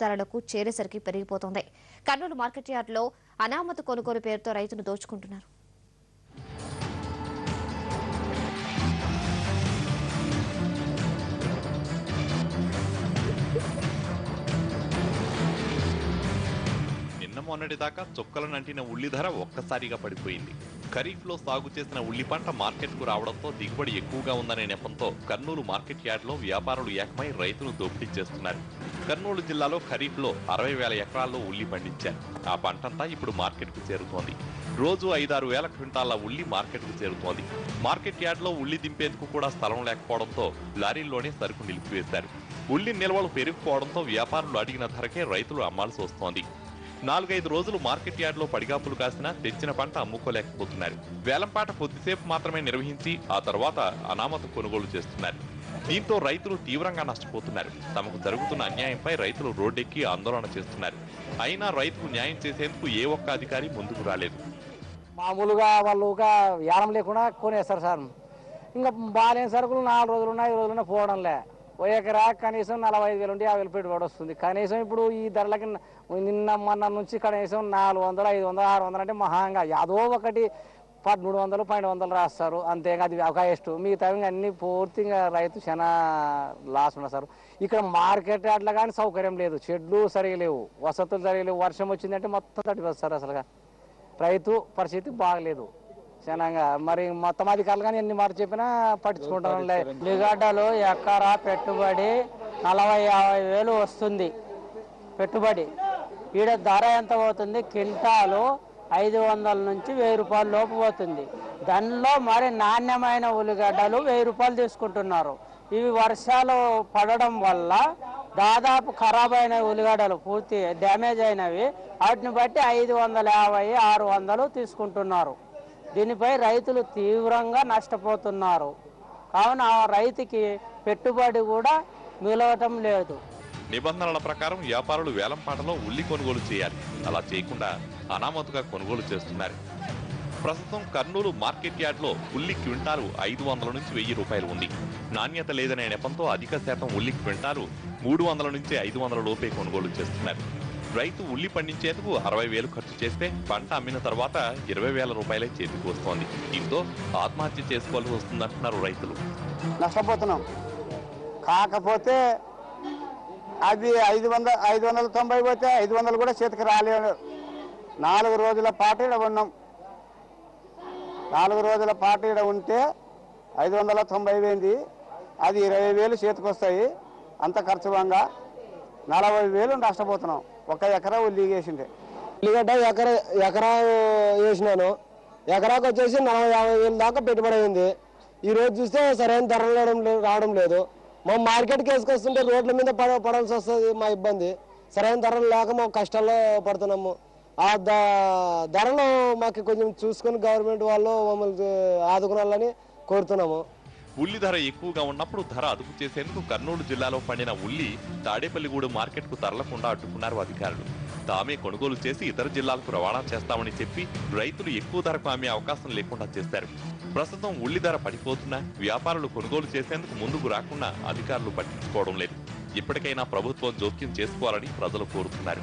ధరలకు చేరేసరికి పెరిగిపోతోంది. కర్నూలు మార్కెట్ యార్డ్లో అనామత కొనుగోలు పేరుతో రైతులు దోచుకుంటున్నారు. నిన్న మొన్నటి దాకా చొక్కల నంటిన ఉల్లి ధర ఒక్కసారిగా పడిపోయింది. ఖరీఫ్ లో సాగు చేసిన ఉల్లి పంట మార్కెట్ కు రావడంతో దిగుబడి ఎక్కువగా ఉందనే నెపంతో కర్నూలు మార్కెట్ యార్డ్ లో వ్యాపారులు ఏకమై రైతులు దోపిడీ చేస్తున్నారు. కర్నూలు జిల్లాలో ఖరీఫ్ లో 60,000 ఎకరాల్లో ఉల్లి పండించారు. ఆ పంటంతా ఇప్పుడు మార్కెట్ కు చేరుతోంది. రోజు 5-6 వేల క్వింటాల ఉల్లి మార్కెట్ కు చేరుతోంది. మార్కెట్ యార్డ్ లో ఉల్లి దింపేందుకు కూడా స్థలం లేకపోవడంతో లారీల్లోనే సరుకు నిలిపివేశారు. ఉల్లి నిల్వలు పెరిగిపోవడంతో వ్యాపారులు అడిగిన ధరకే రైతులు అమ్మాల్సి వస్తోంది. 4-5 రోజులు మార్కెట్ యార్డ్ లో పడిగాపులు కాసినా తెచ్చిన పంట అమ్ముకోలేకపోతున్నారు. వేలంపాట కొద్దిసేపు మాత్రమే నిర్వహించి ఆ తర్వాత అనామత కొనుగోలు చేస్తున్నారు. దీంతో రైతులు తీవ్రంగా నష్టపోతున్నారు. తమకు జరుగుతున్న అన్యాయంపై రైతులు రోడ్డెక్కి ఆందోళన చేస్తున్నారు. అయినా రైతుకు న్యాయం చేసేందుకు ఏ ఒక్క అధికారి ముందుకు రాలేదు. మామూలుగా వాళ్ళు యానం లేకుండా కొనేస్తారు సార్. ఇంకా బాగాలేని సరుకులు 4 రోజులున్నా 5 రోజులున్నా పోవడంలే. ఓ ఎకరా కనీసం 45,000 నుండి 50,000 పెట్టుబడి వస్తుంది. కనీసం ఇప్పుడు ఈ ధరలకి నిన్న మొన్న నుంచి కనీసం 400, 500, 600 అంటే మహాంగా యాదో ఒకటి 1300, 1200 రాస్తారు. అంతేగా అది ఒక ఎస్ట్. మిగతా అన్ని పూర్తిగా రైతు చాలా లాస్ ఉన్నారు సార్. ఇక్కడ మార్కెట్ అట్లా కానీ సౌకర్యం లేదు. చెట్లు సరిగా లేవు, వసతులు సరిగా లేవు. వర్షం వచ్చిందంటే మొత్తం తడిపోస్తారు. అసలుగా రైతు పరిస్థితి బాగలేదు చాలా. మరి మొత్తం అధికారులు కానీ ఎన్ని మాట చెప్పినా పట్టించుకుంటాం. ఉల్లిగడ్డలు ఎకరా పెట్టుబడి 40-50 వేలు వస్తుంది పెట్టుబడి. ఈడ ధర ఎంత పోతుంది? క్వింటాలు 500 నుంచి 1000 రూపాయల లోపు పోతుంది. దానిలో మరి నాణ్యమైన ఉల్లిగడ్డలు 1000 రూపాయలు తీసుకుంటున్నారు. ఇవి వర్షాలు పడడం వల్ల దాదాపు ఖరాబ్ అయిన ఉల్లిగడ్డలు పూర్తి డ్యామేజ్ అయినవి. వాటిని బట్టి 550, 600 తీసుకుంటున్నారు. దీనిపై రైతులు తీవ్రంగా నష్టపోతున్నారు. కావున ఆ రైతుకి పెట్టుబడి కూడా మిగలటం లేదు. నిబంధనల ప్రకారం వ్యాపారులు వేలంపాటలో ఉల్లి కొనుగోలు చేయాలి. అలా చేయకుండా అనామతుగా కొనుగోలు చేస్తున్నారు. ప్రస్తుతం కర్నూలు మార్కెట్ యార్డ్ లో ఉల్లి క్వింటాలు 500 నుంచి 1000 రూపాయలు ఉంది. నాణ్యత లేదనే నెపంతో అధిక శాతం ఉల్లి క్వింటాలు 300 నుంచి 500 లోపే కొనుగోలు చేస్తున్నారు. రైతు ఉల్లి పండించేందుకు 60,000 ఖర్చు చేస్తే పంట అమ్మిన తర్వాత 20,000 రూపాయలే చేతికి వస్తోంది. దీంతో ఆత్మహత్య చేసుకోవాల్సి వస్తుందంటున్నారు రైతులు. నష్టపోతున్నాం. కాకపోతే అది 590 పోతే 500 కూడా చేతికి రాలేదు. 4 రోజుల పాటు ఇక్కడ ఉన్నాం. 4 రోజుల పాటు ఇక్కడ ఉంటే 590 పోయింది. అది 20,000 చేతికి వస్తాయి. అంత ఖర్చు వంగా 40,000 నష్టపోతున్నాం. 1 ఎకరా ఉల్లి వేసిండే. ఉల్లిగడ్డ ఎకరా వేసినాను. ఎకరాకు వచ్చేసి 40-50 వేలు దాకా పెట్టుబడి అయింది. ఈ రోజు చూస్తే సరైన ధరలు రావడం లేదు. మా మార్కెట్కి వేసుకొస్తుంటే రోడ్ల మీద పడాల్సి వస్తుంది. మా ఇబ్బంది సరైన ధరలు లేక మేము కష్టాల్లో పడుతున్నాము. ఆ ధరలు మాకు కొంచెం చూసుకొని గవర్నమెంట్ వాళ్ళు మమ్మల్ని ఆదుకునాలని కోరుతున్నాము. ఉల్లి ధర ఎక్కువగా ఉన్నప్పుడు ధర అదుపు చేసేందుకు కర్నూలు జిల్లాలో పండిన ఉల్లి తాడేపల్లిగూడెం మార్కెట్ కు తరలకుండా అడ్డుకున్నారు అధికారులు. తామే కొనుగోలు చేసి ఇతర జిల్లాలకు రవాణా చేస్తామని చెప్పి రైతులు ఎక్కువ ధరకు అమ్మే అవకాశం లేకుండా చేశారు. ప్రస్తుతం ఉల్లి ధర పడిపోతున్నా వ్యాపారులు కొనుగోలు చేసేందుకు ముందుకు రాకుండా అధికారులు పట్టించుకోవడం లేదు. ఇప్పటికైనా ప్రభుత్వం జోక్యం చేసుకోవాలని ప్రజలు కోరుతున్నారు.